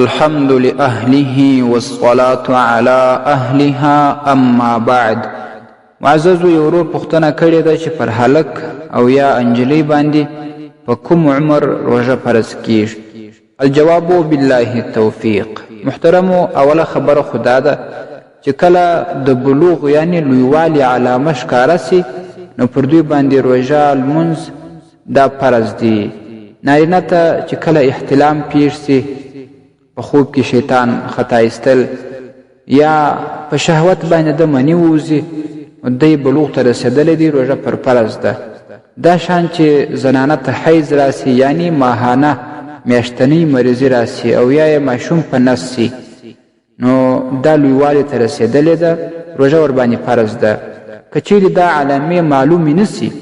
الحمد لأهله والصلاة على أهلها اما بعد. معززو یو ورور پوښتنه کړې ده چې پر هلک او یا انجلۍ باندې په کوم عمر روژه فرض کیږي؟ الجواب بالله التوفیق. محترمو، اوله خبره خدا ده چې کله د بلوغ یعنی لویوالي علامه ښکاره سي نو پر دوی باندې روژه لمونځ دا فرض دی. نارینه ته چې کله احتلام پیښ سي، په خوب کې شیطان خطا ایستل یا په شهوت باندې د منی ووځي، دی بلوغ ته رسېدلی دی، روژه پر فرض ده. دا شان چې زنانه ته حیض راسي یعنی ماهانه میاشتنۍ مریضي راسي او یا یې ماشوم په نس سي، نو دا لویوالي ته رسېدلې ده، روژه ورباندې فرض ده. که چیرې دا علامې معلومې نه سي،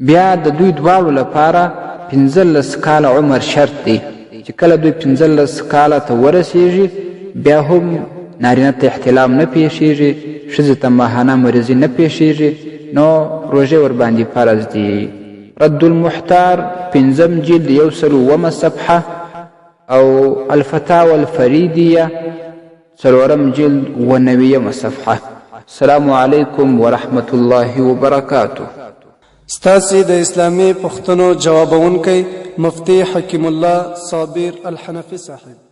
بیا د دوی دواړو لپاره 15 کاله عمر شرط دی چې کله دوی 15 کاله ته ورسیږي بیا هم نارینه ته احتلام نه پیښیږي، ښځې ته ماهانه مریضي نه پیښیږي، نو روژې ورباندې فرض دی. رد المحتار 5 جلد 101 صفحه او الفتاوى الفریدیه 4 جلد 90 صفحه. السلام علیکم ورحمة الله وبرکاته. ستاسې د اسلامي پوښتنو جوابونکی مفتی حکیم الله صابر الحنفي صاحب.